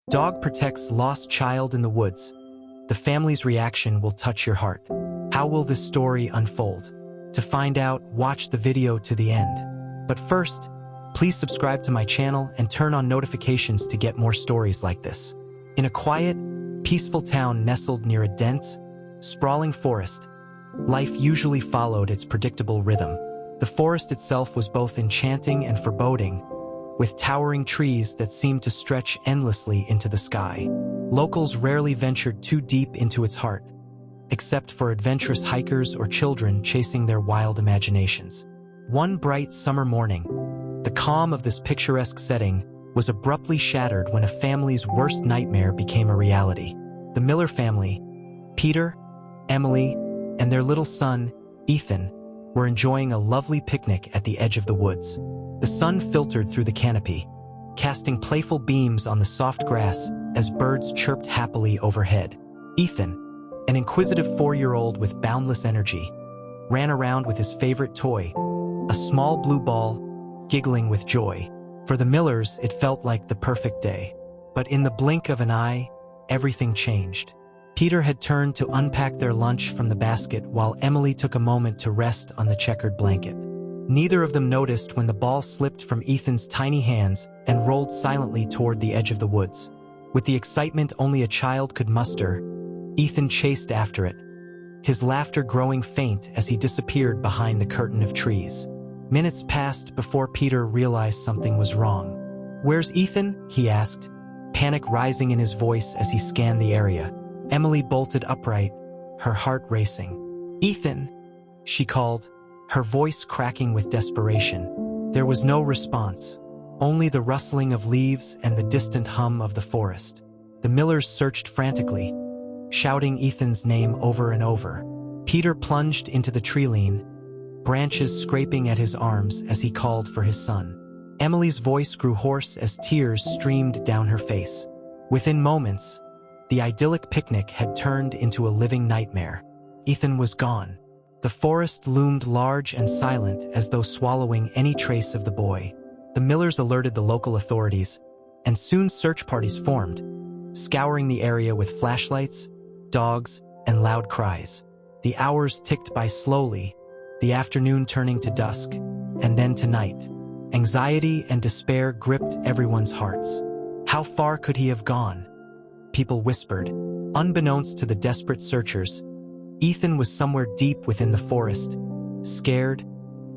Dog protects lost child in the woods. The family's reaction will touch your heart. How will this story unfold? To find out, watch the video to the end. But first, please subscribe to my channel and turn on notifications to get more stories like this. In a quiet, peaceful town nestled near a dense, sprawling forest, life usually followed its predictable rhythm. The forest itself was both enchanting and foreboding, with towering trees that seemed to stretch endlessly into the sky. Locals rarely ventured too deep into its heart, except for adventurous hikers or children chasing their wild imaginations. One bright summer morning, the calm of this picturesque setting was abruptly shattered when a family's worst nightmare became a reality. The Miller family, Peter, Emily, and their little son, Ethan, were enjoying a lovely picnic at the edge of the woods. The sun filtered through the canopy, casting playful beams on the soft grass as birds chirped happily overhead. Ethan, an inquisitive 4-year-old with boundless energy, ran around with his favorite toy, a small blue ball, giggling with joy. For the Millers, it felt like the perfect day. But in the blink of an eye, everything changed. Peter had turned to unpack their lunch from the basket while Emily took a moment to rest on the checkered blanket. Neither of them noticed when the ball slipped from Ethan's tiny hands and rolled silently toward the edge of the woods. With the excitement only a child could muster, Ethan chased after it, his laughter growing faint as he disappeared behind the curtain of trees. Minutes passed before Peter realized something was wrong. "Where's Ethan?" he asked, panic rising in his voice as he scanned the area. Emily bolted upright, her heart racing. "Ethan!" she called, her voice cracking with desperation. There was no response, only the rustling of leaves and the distant hum of the forest. The Millers searched frantically, shouting Ethan's name over and over. Peter plunged into the treeline, branches scraping at his arms as he called for his son. Emily's voice grew hoarse as tears streamed down her face. Within moments, the idyllic picnic had turned into a living nightmare. Ethan was gone. The forest loomed large and silent as though swallowing any trace of the boy. The Millers alerted the local authorities, and soon search parties formed, scouring the area with flashlights, dogs, and loud cries. The hours ticked by slowly, the afternoon turning to dusk, and then to night. Anxiety and despair gripped everyone's hearts. How far could he have gone? People whispered. Unbeknownst to the desperate searchers, Ethan was somewhere deep within the forest, scared,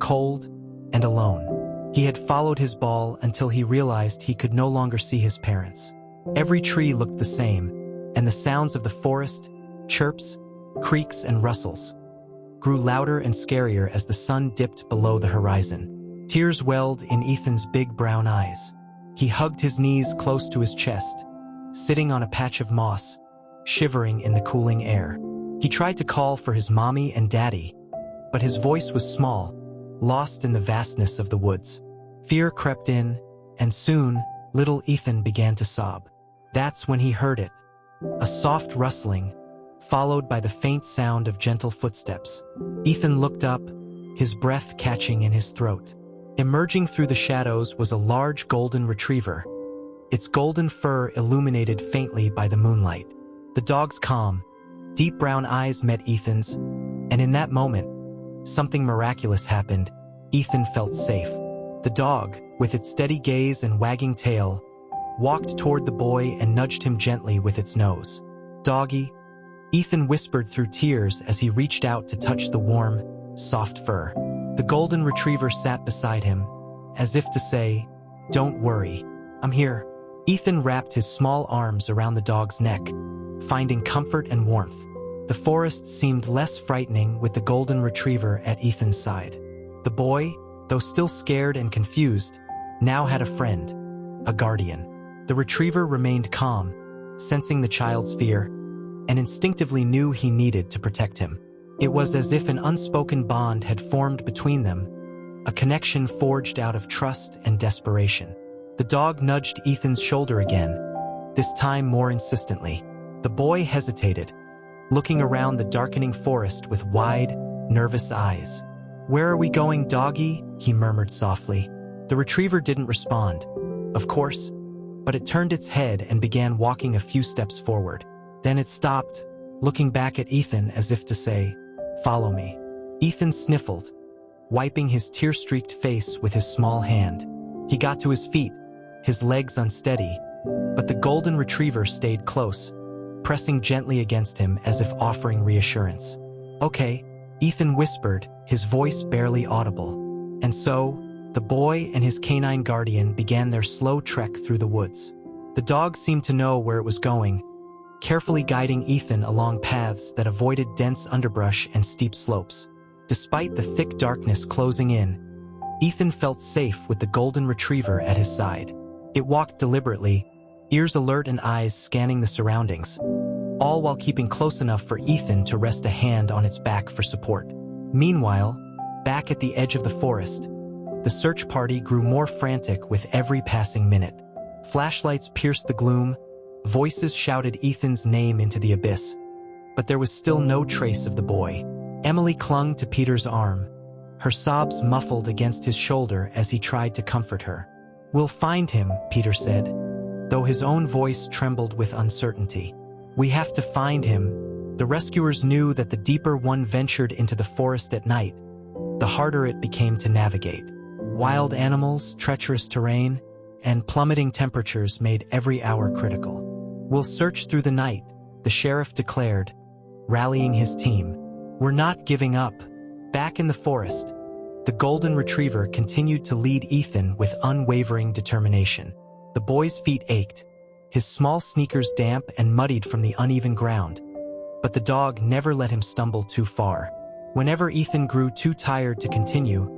cold, and alone. He had followed his ball until he realized he could no longer see his parents. Every tree looked the same, and the sounds of the forest, chirps, creaks, and rustles, grew louder and scarier as the sun dipped below the horizon. Tears welled in Ethan's big brown eyes. He hugged his knees close to his chest, sitting on a patch of moss, shivering in the cooling air. He tried to call for his mommy and daddy, but his voice was small, lost in the vastness of the woods. Fear crept in, and soon, little Ethan began to sob. That's when he heard it, a soft rustling, followed by the faint sound of gentle footsteps. Ethan looked up, his breath catching in his throat. Emerging through the shadows was a large golden retriever, its golden fur illuminated faintly by the moonlight. The dog's calm, deep brown eyes met Ethan's, and in that moment, something miraculous happened. Ethan felt safe. The dog, with its steady gaze and wagging tail, walked toward the boy and nudged him gently with its nose. "Doggy," Ethan whispered through tears as he reached out to touch the warm, soft fur. The golden retriever sat beside him, as if to say, "Don't worry, I'm here." Ethan wrapped his small arms around the dog's neck, finding comfort and warmth. The forest seemed less frightening with the golden retriever at Ethan's side. The boy, though still scared and confused, now had a friend, a guardian. The retriever remained calm, sensing the child's fear, and instinctively knew he needed to protect him. It was as if an unspoken bond had formed between them, a connection forged out of trust and desperation. The dog nudged Ethan's shoulder again, this time more insistently. The boy hesitated, looking around the darkening forest with wide, nervous eyes. "Where are we going, doggy?" he murmured softly. The retriever didn't respond. Of course, but it turned its head and began walking a few steps forward. Then it stopped, looking back at Ethan as if to say, "Follow me." Ethan sniffled, wiping his tear-streaked face with his small hand. He got to his feet, his legs unsteady, but the golden retriever stayed close, pressing gently against him as if offering reassurance. "Okay," Ethan whispered, his voice barely audible. And so, the boy and his canine guardian began their slow trek through the woods. The dog seemed to know where it was going, carefully guiding Ethan along paths that avoided dense underbrush and steep slopes. Despite the thick darkness closing in, Ethan felt safe with the golden retriever at his side. It walked deliberately, ears alert and eyes scanning the surroundings, all while keeping close enough for Ethan to rest a hand on its back for support. Meanwhile, back at the edge of the forest, the search party grew more frantic with every passing minute. Flashlights pierced the gloom, voices shouted Ethan's name into the abyss, but there was still no trace of the boy. Emily clung to Peter's arm, her sobs muffled against his shoulder as he tried to comfort her. "We'll find him," Peter said, though his own voice trembled with uncertainty. "We have to find him." The rescuers knew that the deeper one ventured into the forest at night, the harder it became to navigate. Wild animals, treacherous terrain, and plummeting temperatures made every hour critical. "We'll search through the night," the sheriff declared, rallying his team. "We're not giving up." Back in the forest, the golden retriever continued to lead Ethan with unwavering determination. The boy's feet ached, his small sneakers damp and muddied from the uneven ground, but the dog never let him stumble too far. Whenever Ethan grew too tired to continue,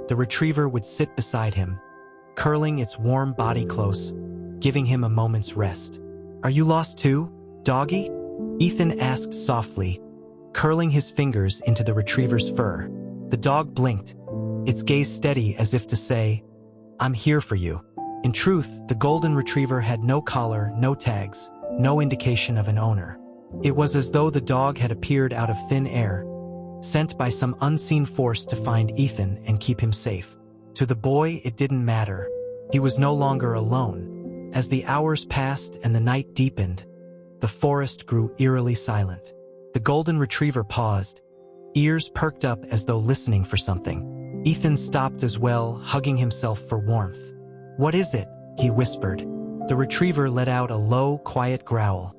the retriever would sit beside him, curling its warm body close, giving him a moment's rest. "Are you lost too, doggy?" Ethan asked softly, curling his fingers into the retriever's fur. The dog blinked, its gaze steady as if to say, "I'm here for you." In truth, the golden retriever had no collar, no tags, no indication of an owner. It was as though the dog had appeared out of thin air, sent by some unseen force to find Ethan and keep him safe. To the boy, it didn't matter. He was no longer alone. As the hours passed and the night deepened, the forest grew eerily silent. The golden retriever paused, ears perked up as though listening for something. Ethan stopped as well, hugging himself for warmth. "What is it?" he whispered. The retriever let out a low, quiet growl,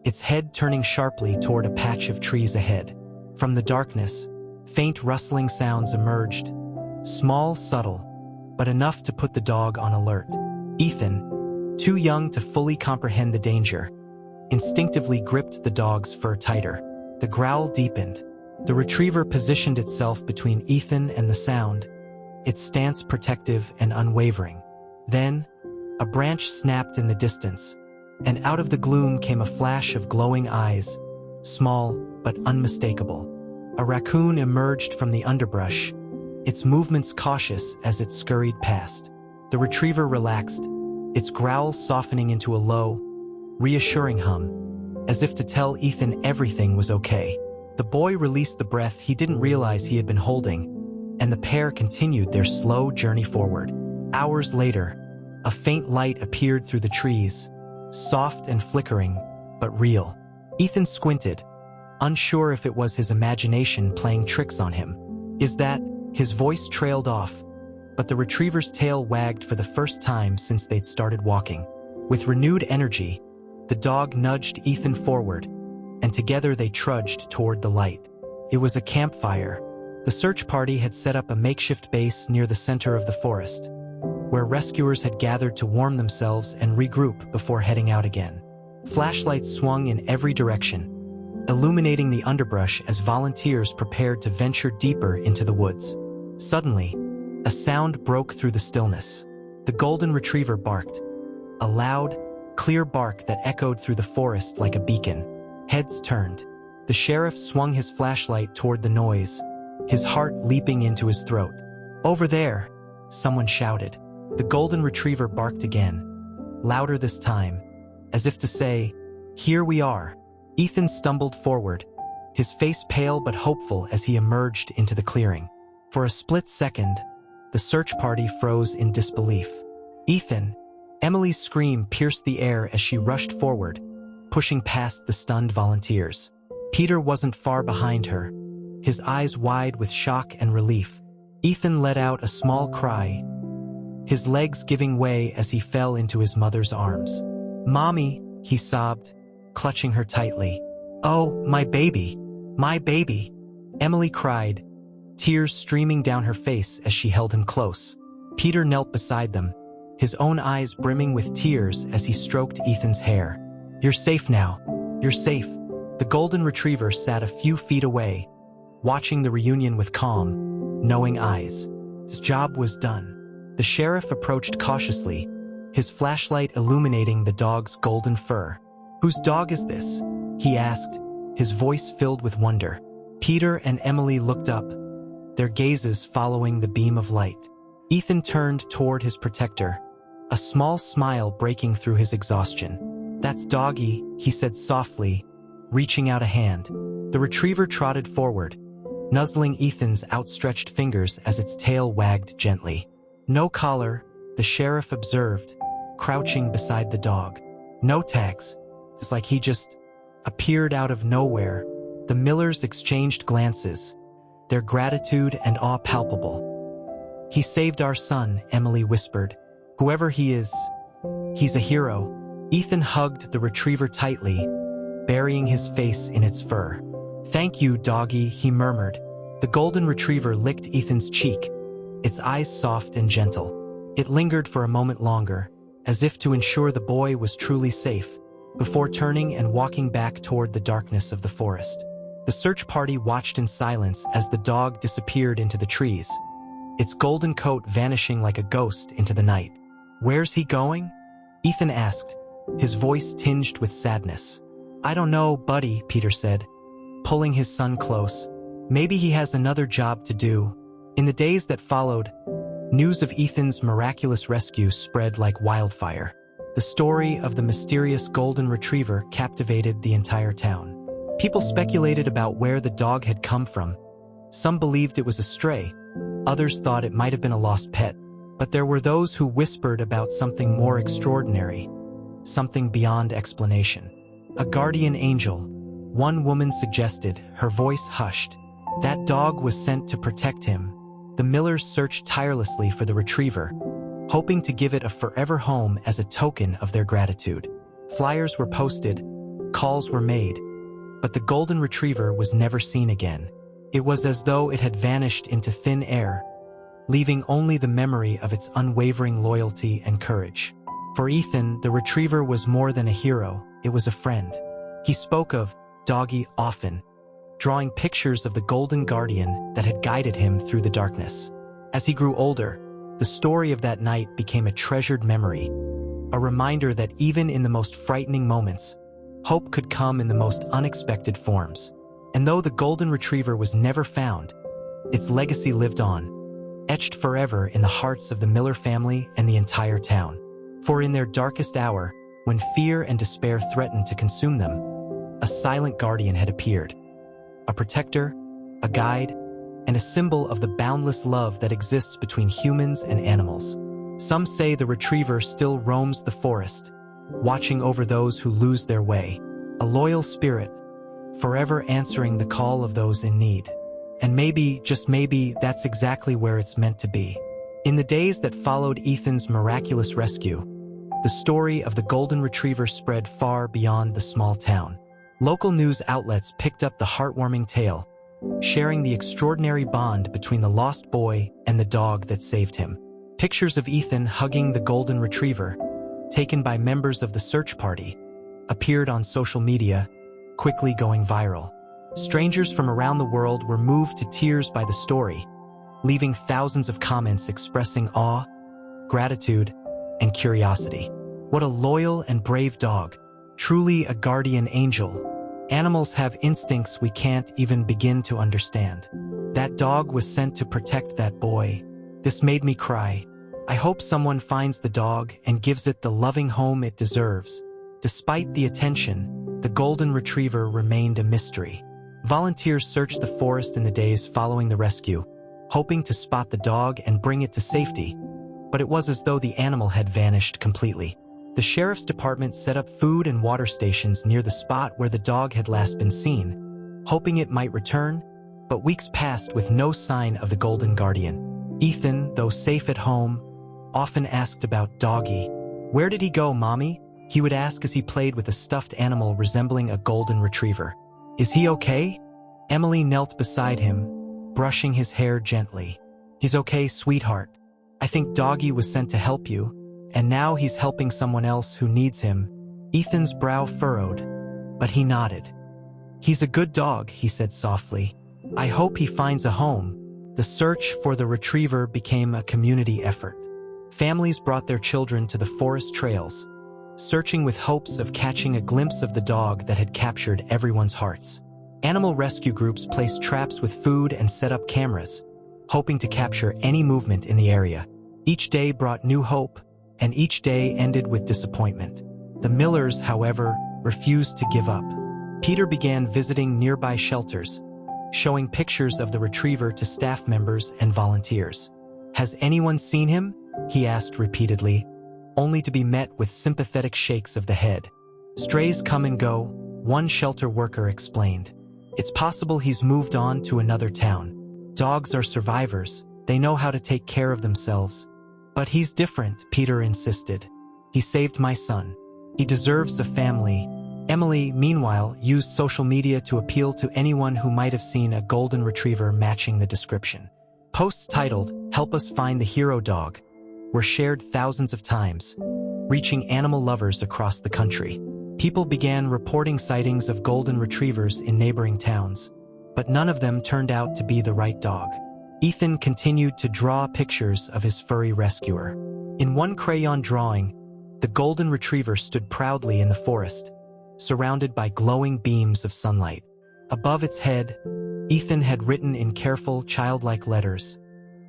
its head turning sharply toward a patch of trees ahead. From the darkness, faint rustling sounds emerged, small, subtle, but enough to put the dog on alert. Ethan, too young to fully comprehend the danger, instinctively gripped the dog's fur tighter. The growl deepened. The retriever positioned itself between Ethan and the sound, its stance protective and unwavering. Then, a branch snapped in the distance, and out of the gloom came a flash of glowing eyes, small but unmistakable. A raccoon emerged from the underbrush, its movements cautious as it scurried past. The retriever relaxed, its growl softening into a low, reassuring hum, as if to tell Ethan everything was okay. The boy released the breath he didn't realize he had been holding, and the pair continued their slow journey forward. Hours later, a faint light appeared through the trees, soft and flickering, but real. Ethan squinted, unsure if it was his imagination playing tricks on him. "Is that?" His voice trailed off, but the retriever's tail wagged for the first time since they'd started walking. With renewed energy, the dog nudged Ethan forward, and together they trudged toward the light. It was a campfire. The search party had set up a makeshift base near the center of the forest, where rescuers had gathered to warm themselves and regroup before heading out again. Flashlights swung in every direction, illuminating the underbrush as volunteers prepared to venture deeper into the woods. Suddenly, a sound broke through the stillness. The golden retriever barked, a loud, clear bark that echoed through the forest like a beacon. Heads turned. The sheriff swung his flashlight toward the noise, his heart leaping into his throat. "Over there!" someone shouted. The golden retriever barked again, louder this time, as if to say, "Here we are." Ethan stumbled forward, his face pale but hopeful as he emerged into the clearing. For a split second, the search party froze in disbelief. "Ethan," Emily's scream pierced the air as she rushed forward, pushing past the stunned volunteers. Peter wasn't far behind her, his eyes wide with shock and relief. Ethan let out a small cry, his legs giving way as he fell into his mother's arms. "Mommy," he sobbed, clutching her tightly. "Oh, my baby, my baby," Emily cried, tears streaming down her face as she held him close. Peter knelt beside them, his own eyes brimming with tears as he stroked Ethan's hair. "You're safe now. You're safe." The golden retriever sat a few feet away, watching the reunion with calm, knowing eyes. His job was done. The sheriff approached cautiously, his flashlight illuminating the dog's golden fur. "Whose dog is this?" he asked, his voice filled with wonder. Peter and Emily looked up, their gazes following the beam of light. Ethan turned toward his protector, a small smile breaking through his exhaustion. "That's Doggy," he said softly, reaching out a hand. The retriever trotted forward, nuzzling Ethan's outstretched fingers as its tail wagged gently. "No collar," the sheriff observed, crouching beside the dog. "No tags. It's like he just appeared out of nowhere." The Millers exchanged glances, their gratitude and awe palpable. "He saved our son," Emily whispered. "Whoever he is, he's a hero." Ethan hugged the retriever tightly, burying his face in its fur. "Thank you, Doggy," he murmured. The golden retriever licked Ethan's cheek, its eyes soft and gentle. It lingered for a moment longer, as if to ensure the boy was truly safe, before turning and walking back toward the darkness of the forest. The search party watched in silence as the dog disappeared into the trees, its golden coat vanishing like a ghost into the night. "Where's he going?" Ethan asked, his voice tinged with sadness. "I don't know, buddy," Peter said, pulling his son close. "Maybe he has another job to do." In the days that followed, news of Ethan's miraculous rescue spread like wildfire. The story of the mysterious golden retriever captivated the entire town. People speculated about where the dog had come from. Some believed it was a stray, others thought it might have been a lost pet. But there were those who whispered about something more extraordinary, something beyond explanation. A guardian angel, one woman suggested, her voice hushed. That dog was sent to protect him. The Millers searched tirelessly for the retriever, hoping to give it a forever home as a token of their gratitude. Flyers were posted, calls were made, but the golden retriever was never seen again. It was as though it had vanished into thin air, leaving only the memory of its unwavering loyalty and courage. For Ethan, the retriever was more than a hero, it was a friend. He spoke of Doggy often, drawing pictures of the golden guardian that had guided him through the darkness. As he grew older, the story of that night became a treasured memory, a reminder that even in the most frightening moments, hope could come in the most unexpected forms. And though the golden retriever was never found, its legacy lived on, etched forever in the hearts of the Miller family and the entire town. For in their darkest hour, when fear and despair threatened to consume them, a silent guardian had appeared. A protector, a guide, and a symbol of the boundless love that exists between humans and animals. Some say the retriever still roams the forest, watching over those who lose their way, a loyal spirit, forever answering the call of those in need. And maybe, just maybe, that's exactly where it's meant to be. In the days that followed Ethan's miraculous rescue, the story of the golden retriever spread far beyond the small town. Local news outlets picked up the heartwarming tale, sharing the extraordinary bond between the lost boy and the dog that saved him. Pictures of Ethan hugging the golden retriever, taken by members of the search party, appeared on social media, quickly going viral. Strangers from around the world were moved to tears by the story, leaving thousands of comments expressing awe, gratitude, and curiosity. What a loyal and brave dog, truly a guardian angel. Animals have instincts we can't even begin to understand. That dog was sent to protect that boy. This made me cry. I hope someone finds the dog and gives it the loving home it deserves. Despite the attention, the golden retriever remained a mystery. Volunteers searched the forest in the days following the rescue, hoping to spot the dog and bring it to safety. but it was as though the animal had vanished completely. The sheriff's department set up food and water stations near the spot where the dog had last been seen, hoping it might return, but weeks passed with no sign of the Golden Guardian. Ethan, though safe at home, often asked about Doggy. "Where did he go, Mommy?" he would ask as he played with a stuffed animal resembling a golden retriever. "Is he okay?" Emily knelt beside him, brushing his hair gently. "He's okay, sweetheart. I think Doggy was sent to help you, and now he's helping someone else who needs him." Ethan's brow furrowed, but he nodded. "He's a good dog," he said softly. "I hope he finds a home." The search for the retriever became a community effort. Families brought their children to the forest trails, searching with hopes of catching a glimpse of the dog that had captured everyone's hearts. Animal rescue groups placed traps with food and set up cameras, hoping to capture any movement in the area. Each day brought new hope, and each day ended with disappointment. The Millers, however, refused to give up. Peter began visiting nearby shelters, showing pictures of the retriever to staff members and volunteers. "Has anyone seen him?" he asked repeatedly, only to be met with sympathetic shakes of the head. "Strays come and go," one shelter worker explained. "It's possible he's moved on to another town. Dogs are survivors, they know how to take care of themselves." "But he's different," Peter insisted. "He saved my son. He deserves a family." Emily, meanwhile, used social media to appeal to anyone who might have seen a golden retriever matching the description. Posts titled, "Help us find the hero dog," were shared thousands of times, reaching animal lovers across the country. People began reporting sightings of golden retrievers in neighboring towns, but none of them turned out to be the right dog. Ethan continued to draw pictures of his furry rescuer. In one crayon drawing, the golden retriever stood proudly in the forest, surrounded by glowing beams of sunlight. Above its head, Ethan had written in careful, childlike letters,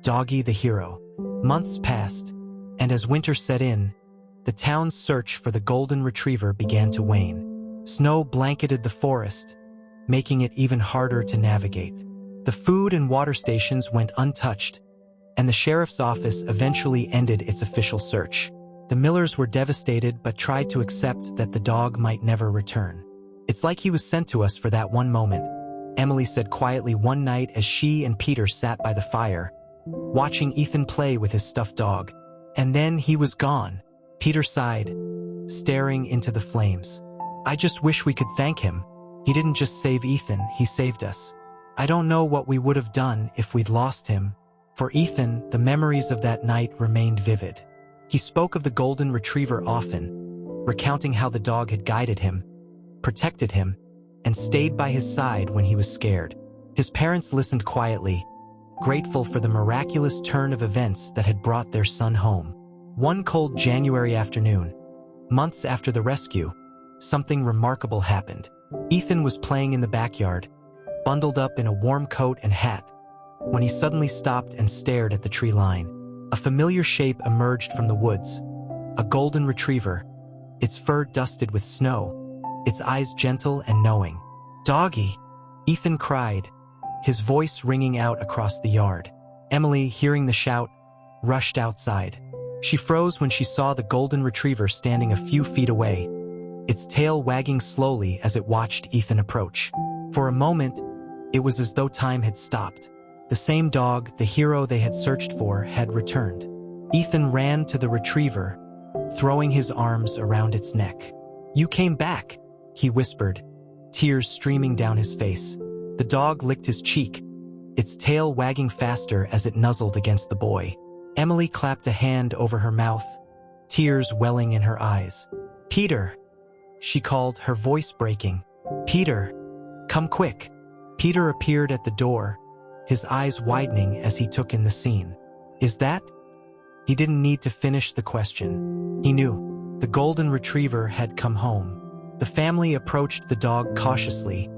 "Doggy the hero." Months passed, and as winter set in, the town's search for the golden retriever began to wane. Snow blanketed the forest, making it even harder to navigate. The food and water stations went untouched, and the sheriff's office eventually ended its official search. The Millers were devastated but tried to accept that the dog might never return. "It's like he was sent to us for that one moment," Emily said quietly one night as she and Peter sat by the fire, watching Ethan play with his stuffed dog. "And then he was gone." Peter sighed, staring into the flames. "I just wish we could thank him. He didn't just save Ethan, he saved us. I don't know what we would have done if we'd lost him." For Ethan, the memories of that night remained vivid. He spoke of the golden retriever often, recounting how the dog had guided him, protected him, and stayed by his side when he was scared. His parents listened quietly, grateful for the miraculous turn of events that had brought their son home. One cold January afternoon, months after the rescue, something remarkable happened. Ethan was playing in the backyard, bundled up in a warm coat and hat, when he suddenly stopped and stared at the tree line. A familiar shape emerged from the woods, a golden retriever, its fur dusted with snow, its eyes gentle and knowing. "Doggy!" Ethan cried, his voice ringing out across the yard. Emily, hearing the shout, rushed outside. She froze when she saw the golden retriever standing a few feet away, its tail wagging slowly as it watched Ethan approach. For a moment, it was as though time had stopped. The same dog, the hero they had searched for, had returned. Ethan ran to the retriever, throwing his arms around its neck. "You came back," he whispered, tears streaming down his face. The dog licked his cheek, its tail wagging faster as it nuzzled against the boy. Emily clapped a hand over her mouth, tears welling in her eyes. "Peter," she called, her voice breaking. "Peter, come quick." Peter appeared at the door, his eyes widening as he took in the scene. "Is that?" He didn't need to finish the question. He knew. The golden retriever had come home. The family approached the dog cautiously,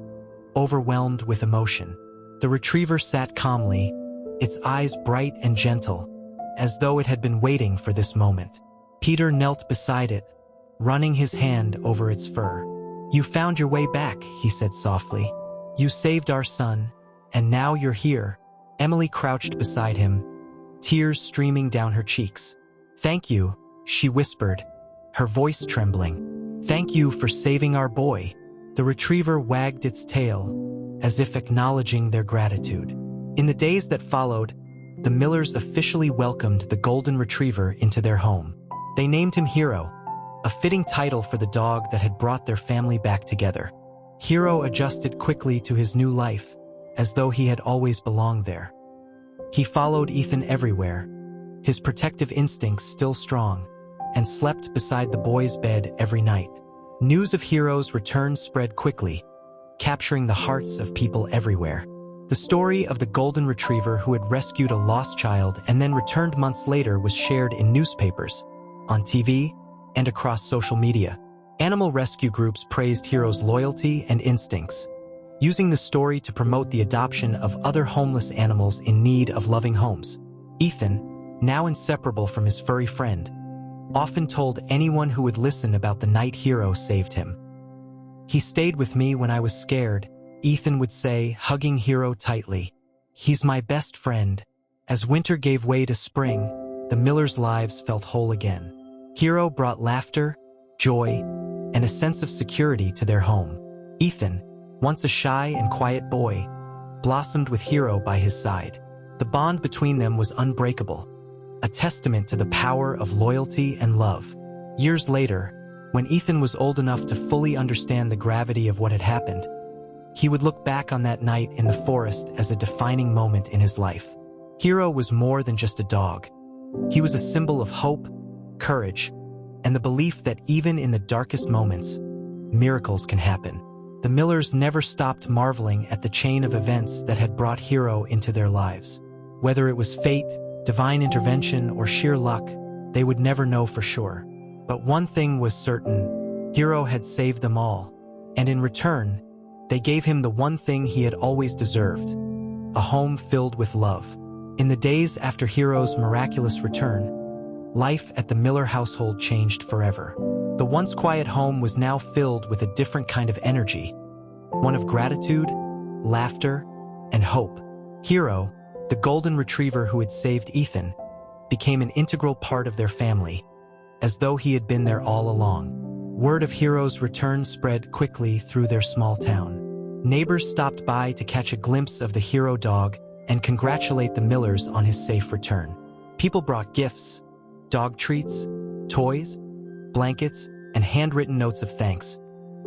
overwhelmed with emotion. The retriever sat calmly, its eyes bright and gentle, as though it had been waiting for this moment. Peter knelt beside it, running his hand over its fur. "You found your way back," he said softly. "You saved our son, and now you're here." Emily crouched beside him, tears streaming down her cheeks. "Thank you," she whispered, her voice trembling. "Thank you for saving our boy." The retriever wagged its tail, as if acknowledging their gratitude. In the days that followed, the Millers officially welcomed the golden retriever into their home. They named him Hero, a fitting title for the dog that had brought their family back together. Hero adjusted quickly to his new life, as though he had always belonged there. He followed Ethan everywhere, his protective instincts still strong, and slept beside the boy's bed every night. News of Hero's return spread quickly, capturing the hearts of people everywhere. The story of the golden retriever who had rescued a lost child and then returned months later was shared in newspapers, on TV, and across social media. Animal rescue groups praised Hero's loyalty and instincts, using the story to promote the adoption of other homeless animals in need of loving homes. Ethan, now inseparable from his furry friend, often told anyone who would listen about the night Hero saved him. "He stayed with me when I was scared," Ethan would say, hugging Hero tightly. "He's my best friend." As winter gave way to spring, the Millers' lives felt whole again. Hero brought laughter, joy, and a sense of security to their home. Ethan, once a shy and quiet boy, blossomed with Hero by his side. The bond between them was unbreakable, a testament to the power of loyalty and love. Years later, when Ethan was old enough to fully understand the gravity of what had happened, he would look back on that night in the forest as a defining moment in his life. Hero was more than just a dog. He was a symbol of hope, courage, and the belief that even in the darkest moments, miracles can happen. The Millers never stopped marveling at the chain of events that had brought Hero into their lives. Whether it was fate, divine intervention, or sheer luck, they would never know for sure. But one thing was certain: Hero had saved them all, and in return, they gave him the one thing he had always deserved: a home filled with love. In the days after Hero's miraculous return, life at the Miller household changed forever. The once quiet home was now filled with a different kind of energy, one of gratitude, laughter, and hope. Hero, the golden retriever who had saved Ethan, became an integral part of their family, as though he had been there all along. Word of Hero's return spread quickly through their small town. Neighbors stopped by to catch a glimpse of the Hero dog and congratulate the Millers on his safe return. People brought gifts, dog treats, toys, blankets, and handwritten notes of thanks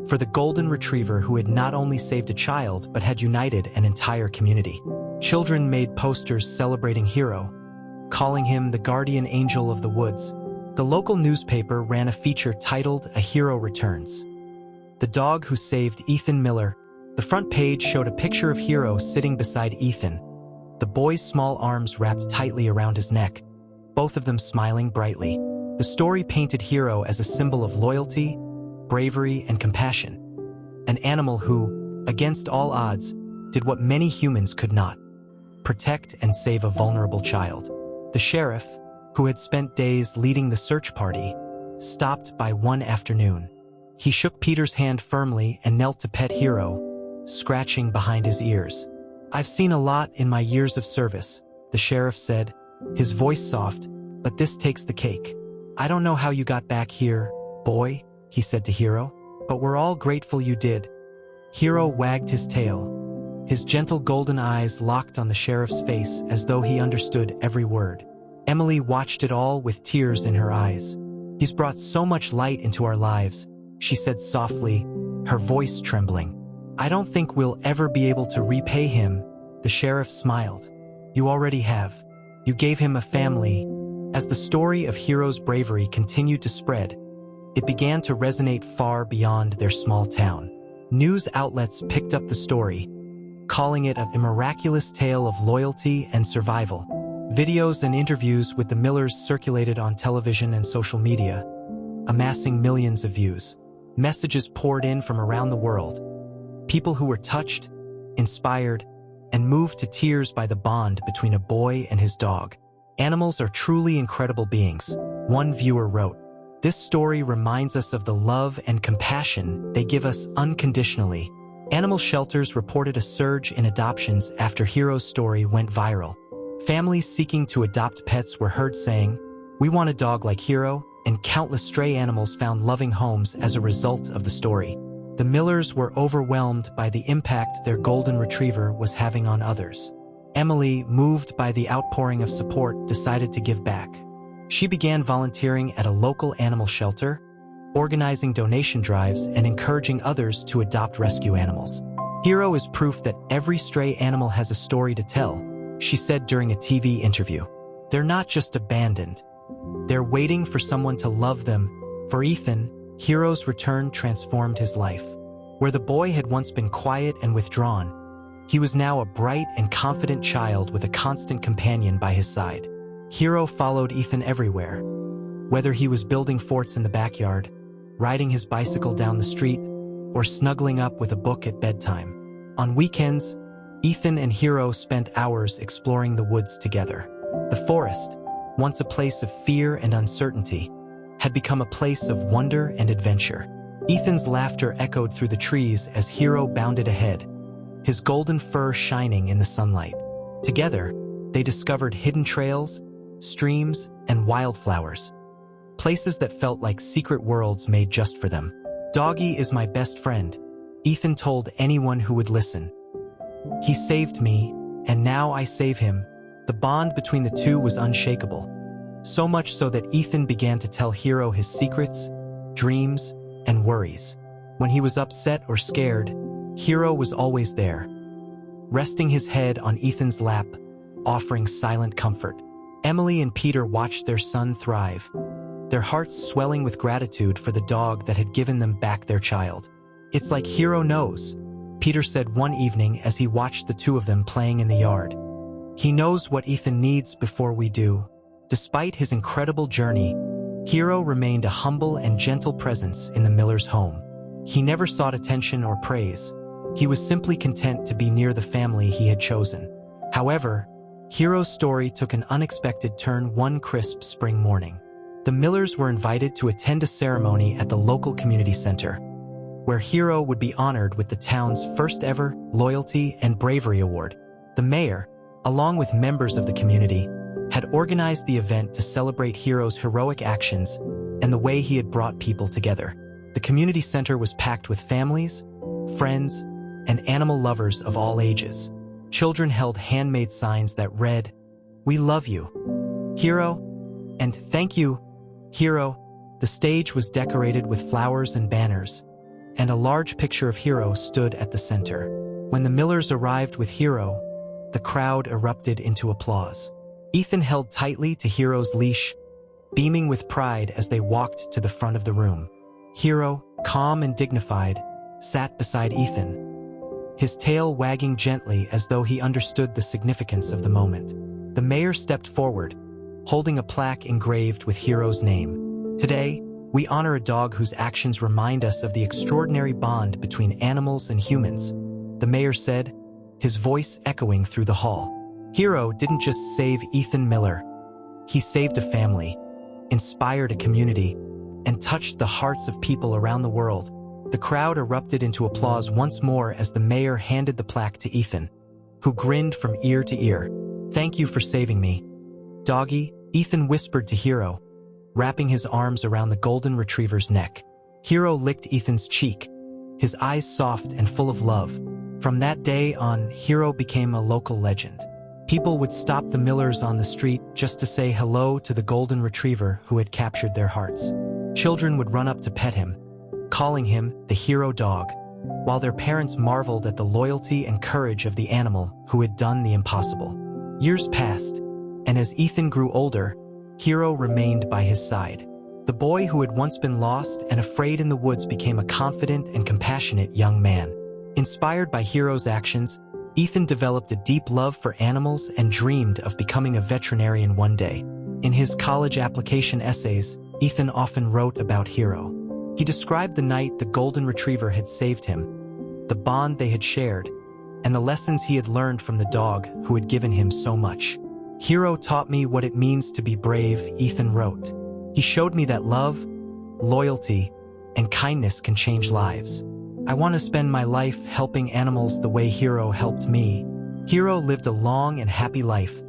for the golden retriever who had not only saved a child but had united an entire community. Children made posters celebrating Hero, calling him the guardian angel of the woods. The local newspaper ran a feature titled "A Hero Returns." The dog who saved Ethan Miller. The front page showed a picture of Hero sitting beside Ethan, the boy's small arms wrapped tightly around his neck, both of them smiling brightly. The story painted Hero as a symbol of loyalty, bravery, and compassion, an animal who, against all odds, did what many humans could not: protect and save a vulnerable child. The sheriff, who had spent days leading the search party, stopped by one afternoon. He shook Peter's hand firmly and knelt to pet Hero, scratching behind his ears. "I've seen a lot in my years of service," the sheriff said, his voice soft, "but this takes the cake. I don't know how you got back here, boy," he said to Hero, "but we're all grateful you did." Hero wagged his tail, his gentle golden eyes locked on the sheriff's face as though he understood every word. Emily watched it all with tears in her eyes. "He's brought so much light into our lives," she said softly, her voice trembling. "I don't think we'll ever be able to repay him." The sheriff smiled. "You already have. You gave him a family." As the story of Hero's bravery continued to spread, it began to resonate far beyond their small town. News outlets picked up the story, calling it a miraculous tale of loyalty and survival. Videos and interviews with the Millers circulated on television and social media, amassing millions of views. Messages poured in from around the world. People who were touched, inspired, and moved to tears by the bond between a boy and his dog. "Animals are truly incredible beings," one viewer wrote. "This story reminds us of the love and compassion they give us unconditionally." Animal shelters reported a surge in adoptions after Hero's story went viral. Families seeking to adopt pets were heard saying, "We want a dog like Hero," and countless stray animals found loving homes as a result of the story. The Millers were overwhelmed by the impact their golden retriever was having on others. Emily, moved by the outpouring of support, decided to give back. She began volunteering at a local animal shelter, organizing donation drives and encouraging others to adopt rescue animals. Hero is proof that every stray animal has a story to tell, she said during a TV interview. They're not just abandoned. They're waiting for someone to love them. For Ethan, Hero's return transformed his life. Where the boy had once been quiet and withdrawn, he was now a bright and confident child with a constant companion by his side. Hero followed Ethan everywhere. Whether he was building forts in the backyard, riding his bicycle down the street, or snuggling up with a book at bedtime. On weekends, Ethan and Hero spent hours exploring the woods together. The forest, once a place of fear and uncertainty, had become a place of wonder and adventure. Ethan's laughter echoed through the trees as Hero bounded ahead, his golden fur shining in the sunlight. Together, they discovered hidden trails, streams, and wildflowers, places that felt like secret worlds made just for them. "Doggy is my best friend," Ethan told anyone who would listen. "He saved me, and now I save him." The bond between the two was unshakable, so much so that Ethan began to tell Hero his secrets, dreams, and worries. When he was upset or scared, Hero was always there, resting his head on Ethan's lap, offering silent comfort. Emily and Peter watched their son thrive, their hearts swelling with gratitude for the dog that had given them back their child. "It's like Hero knows," Peter said one evening as he watched the two of them playing in the yard. "He knows what Ethan needs before we do." Despite his incredible journey, Hero remained a humble and gentle presence in the Millers' home. He never sought attention or praise. He was simply content to be near the family he had chosen. However, Hero's story took an unexpected turn one crisp spring morning. The Millers were invited to attend a ceremony at the local community center, where Hero would be honored with the town's first ever Loyalty and Bravery Award. The mayor, along with members of the community, had organized the event to celebrate Hero's heroic actions and the way he had brought people together. The community center was packed with families, friends, and animal lovers of all ages. Children held handmade signs that read, "We love you, Hero," and "Thank you, Hero." The stage was decorated with flowers and banners, and a large picture of Hero stood at the center. When the Millers arrived with Hero, the crowd erupted into applause. Ethan held tightly to Hero's leash, beaming with pride as they walked to the front of the room. Hero, calm and dignified, sat beside Ethan, his tail wagging gently as though he understood the significance of the moment. The mayor stepped forward, holding a plaque engraved with Hero's name. "Today, we honor a dog whose actions remind us of the extraordinary bond between animals and humans," the mayor said, his voice echoing through the hall. Hero didn't just save Ethan Miller. He saved a family, inspired a community, and touched the hearts of people around the world. The crowd erupted into applause once more as the mayor handed the plaque to Ethan, who grinned from ear to ear. "Thank you for saving me, Doggy," Ethan whispered to Hero, wrapping his arms around the golden retriever's neck. Hero licked Ethan's cheek, his eyes soft and full of love. From that day on, Hero became a local legend. People would stop the Millers on the street just to say hello to the golden retriever who had captured their hearts. Children would run up to pet him, calling him the Hero dog, while their parents marveled at the loyalty and courage of the animal who had done the impossible. Years passed, and as Ethan grew older, Hero remained by his side. The boy who had once been lost and afraid in the woods became a confident and compassionate young man. Inspired by Hero's actions, Ethan developed a deep love for animals and dreamed of becoming a veterinarian one day. In his college application essays, Ethan often wrote about Hero. He described the night the golden retriever had saved him, the bond they had shared, and the lessons he had learned from the dog who had given him so much. "Hero taught me what it means to be brave," Ethan wrote. "He showed me that love, loyalty, and kindness can change lives. I want to spend my life helping animals the way Hero helped me." Hero lived a long and happy life,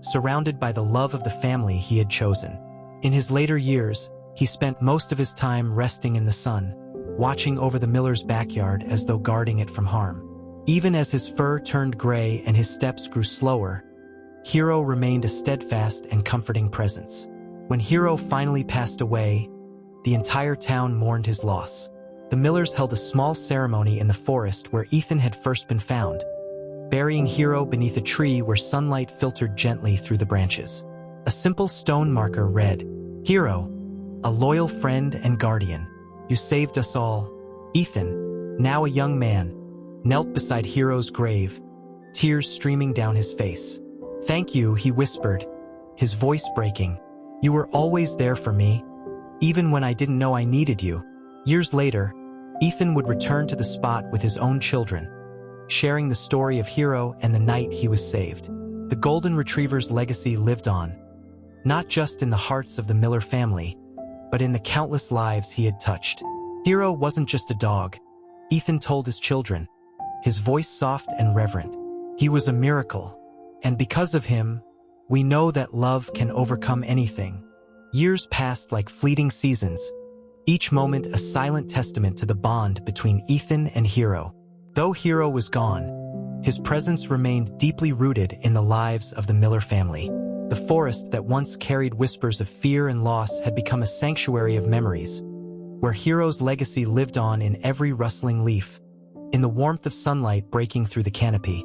surrounded by the love of the family he had chosen. In his later years, he spent most of his time resting in the sun, watching over the miller's backyard as though guarding it from harm. Even as his fur turned gray and his steps grew slower, Hiro remained a steadfast and comforting presence. When Hiro finally passed away, the entire town mourned his loss. The Millers held a small ceremony in the forest where Ethan had first been found, burying Hiro beneath a tree where sunlight filtered gently through the branches. A simple stone marker read, "Hiro, a loyal friend and guardian. You saved us all." Ethan, now a young man, knelt beside Hiro's grave, tears streaming down his face. "Thank you," he whispered, his voice breaking. "You were always there for me, even when I didn't know I needed you." Years later, Ethan would return to the spot with his own children, sharing the story of Hiro and the night he was saved. The Golden Retriever's legacy lived on, not just in the hearts of the Miller family, but in the countless lives he had touched. Hiro wasn't just a dog, Ethan told his children, his voice soft and reverent. He was a miracle, and because of him, we know that love can overcome anything. Years passed like fleeting seasons, each moment a silent testament to the bond between Ethan and Hiro. Though Hiro was gone, his presence remained deeply rooted in the lives of the Miller family. The forest that once carried whispers of fear and loss had become a sanctuary of memories, where Hiro's legacy lived on in every rustling leaf, in the warmth of sunlight breaking through the canopy,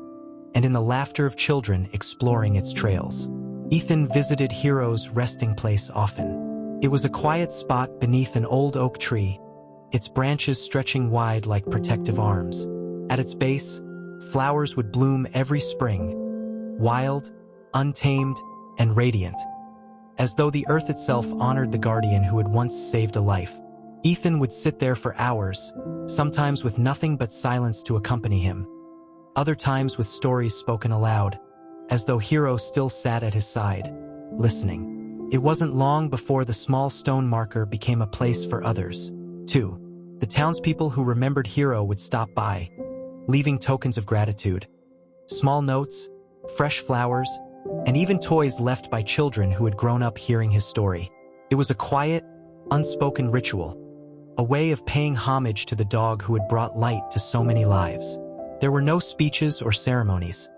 and in the laughter of children exploring its trails. Ethan visited Hiro's resting place often. It was a quiet spot beneath an old oak tree, its branches stretching wide like protective arms. At its base, flowers would bloom every spring, wild, untamed, and radiant, as though the earth itself honored the guardian who had once saved a life. Ethan would sit there for hours, sometimes with nothing but silence to accompany him, other times with stories spoken aloud, as though Hiro still sat at his side, listening. It wasn't long before the small stone marker became a place for others, too. The townspeople who remembered Hiro would stop by, leaving tokens of gratitude, small notes, fresh flowers, and even toys left by children who had grown up hearing his story. It was a quiet, unspoken ritual, a way of paying homage to the dog who had brought light to so many lives. There were no speeches or ceremonies,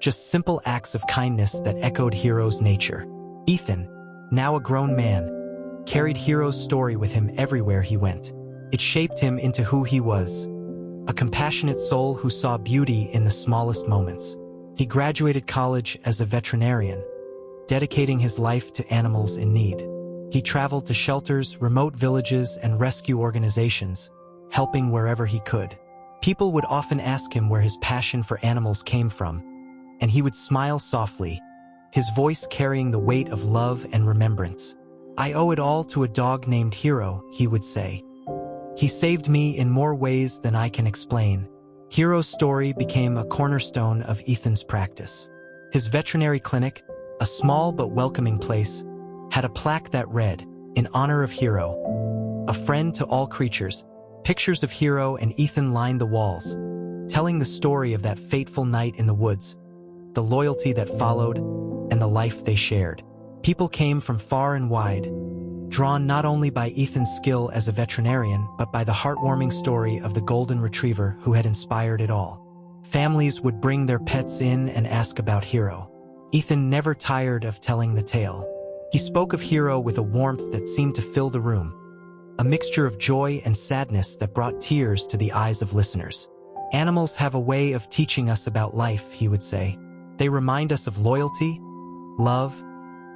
just simple acts of kindness that echoed Hiro's nature. Ethan, now a grown man, carried Hiro's story with him everywhere he went. It shaped him into who he was, a compassionate soul who saw beauty in the smallest moments. He graduated college as a veterinarian, dedicating his life to animals in need. He traveled to shelters, remote villages, and rescue organizations, helping wherever he could. People would often ask him where his passion for animals came from, and he would smile softly, his voice carrying the weight of love and remembrance. "I owe it all to a dog named Hiro," he would say. "He saved me in more ways than I can explain." Hiro's story became a cornerstone of Ethan's practice. His veterinary clinic, a small but welcoming place, had a plaque that read, "In honor of Hiro, a friend to all creatures." Pictures of Hiro and Ethan lined the walls, telling the story of that fateful night in the woods, the loyalty that followed, and the life they shared. People came from far and wide, drawn not only by Ethan's skill as a veterinarian, but by the heartwarming story of the Golden Retriever who had inspired it all. Families would bring their pets in and ask about Hiro. Ethan never tired of telling the tale. He spoke of Hiro with a warmth that seemed to fill the room, a mixture of joy and sadness that brought tears to the eyes of listeners. "Animals have a way of teaching us about life," he would say. "They remind us of loyalty, love,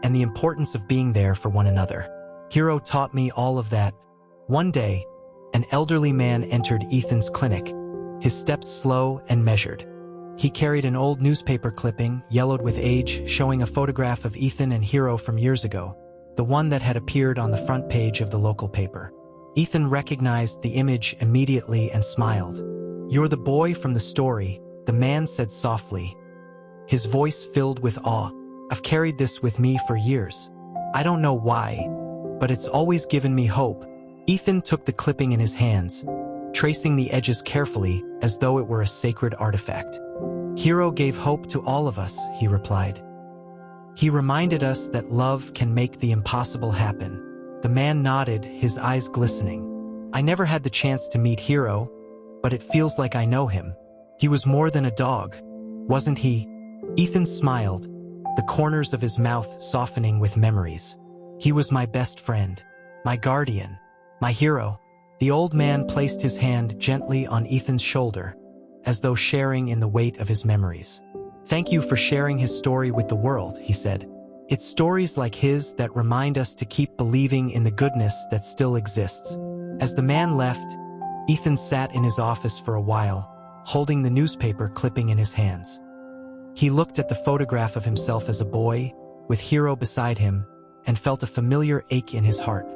and the importance of being there for one another. Hiro taught me all of that." One day, an elderly man entered Ethan's clinic, his steps slow and measured. He carried an old newspaper clipping, yellowed with age, showing a photograph of Ethan and Hiro from years ago, the one that had appeared on the front page of the local paper. Ethan recognized the image immediately and smiled. "You're the boy from the story," the man said softly, his voice filled with awe. "I've carried this with me for years. I don't know why, but it's always given me hope." Ethan took the clipping in his hands, tracing the edges carefully as though it were a sacred artifact. "Hiro gave hope to all of us," he replied. He reminded us that love can make the impossible happen. The man nodded, his eyes glistening. I never had the chance to meet Hiro, but it feels like I know him. He was more than a dog, wasn't he? Ethan smiled, the corners of his mouth softening with memories. He was my best friend, my guardian, my hero. The old man placed his hand gently on Ethan's shoulder, as though sharing in the weight of his memories. Thank you for sharing his story with the world, he said. It's stories like his that remind us to keep believing in the goodness that still exists. As the man left, Ethan sat in his office for a while, holding the newspaper clipping in his hands. He looked at the photograph of himself as a boy, with Hiro beside him, and felt a familiar ache in his heart,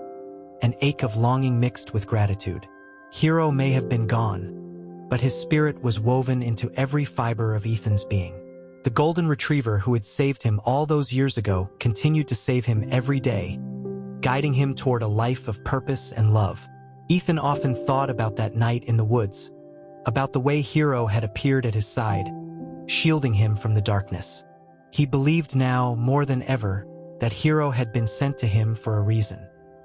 an ache of longing mixed with gratitude. Hiro may have been gone, but his spirit was woven into every fiber of Ethan's being. The golden retriever who had saved him all those years ago continued to save him every day, guiding him toward a life of purpose and love. Ethan often thought about that night in the woods, about the way Hiro had appeared at his side, shielding him from the darkness. He believed now, more than ever, that Hiro had been sent to him for a reason.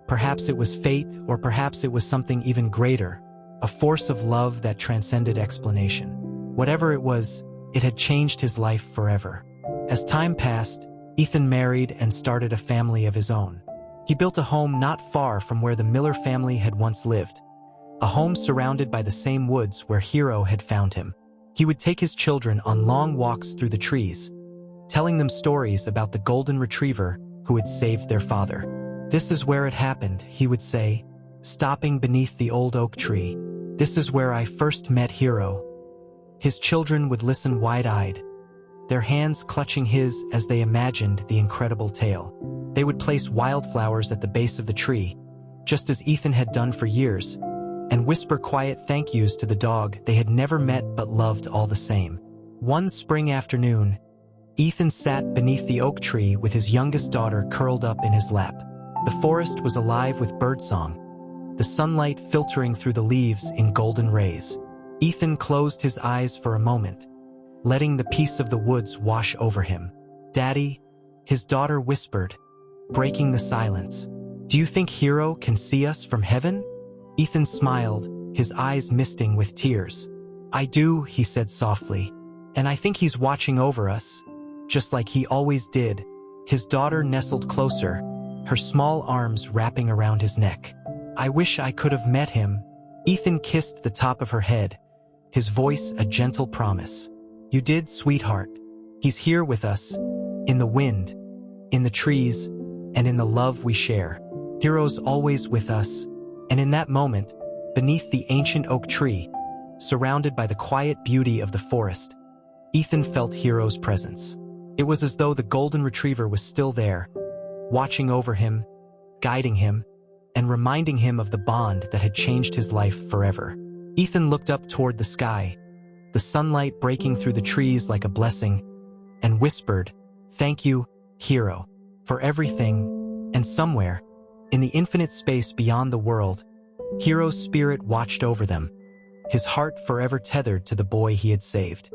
Perhaps it was fate, or perhaps it was something even greater, a force of love that transcended explanation. Whatever it was, it had changed his life forever. As time passed, Ethan married and started a family of his own. He built a home not far from where the Miller family had once lived, a home surrounded by the same woods where Hiro had found him. He would take his children on long walks through the trees, telling them stories about the golden retriever who had saved their father. This is where it happened, he would say, stopping beneath the old oak tree. This is where I first met Hiro. His children would listen wide-eyed, their hands clutching his as they imagined the incredible tale. They would place wildflowers at the base of the tree, just as Ethan had done for years, and whisper quiet thank yous to the dog they had never met but loved all the same. One spring afternoon, Ethan sat beneath the oak tree with his youngest daughter curled up in his lap. The forest was alive with birdsong, the sunlight filtering through the leaves in golden rays. Ethan closed his eyes for a moment, letting the peace of the woods wash over him. "Daddy," his daughter whispered, breaking the silence. "Do you think Hiro can see us from heaven?" Ethan smiled, his eyes misting with tears. "I do," he said softly, "and I think he's watching over us, just like he always did." His daughter nestled closer, her small arms wrapping around his neck. "I wish I could have met him." Ethan kissed the top of her head, his voice a gentle promise. "You did, sweetheart. He's here with us, in the wind, in the trees, and in the love we share. Hiro's always with us." And in that moment, beneath the ancient oak tree, surrounded by the quiet beauty of the forest, Ethan felt Hiro's presence. It was as though the golden retriever was still there, watching over him, guiding him, and reminding him of the bond that had changed his life forever. Ethan looked up toward the sky, the sunlight breaking through the trees like a blessing, and whispered, "Thank you, Hiro, for everything." And somewhere, in the infinite space beyond the world, Hiro's spirit watched over them, his heart forever tethered to the boy he had saved.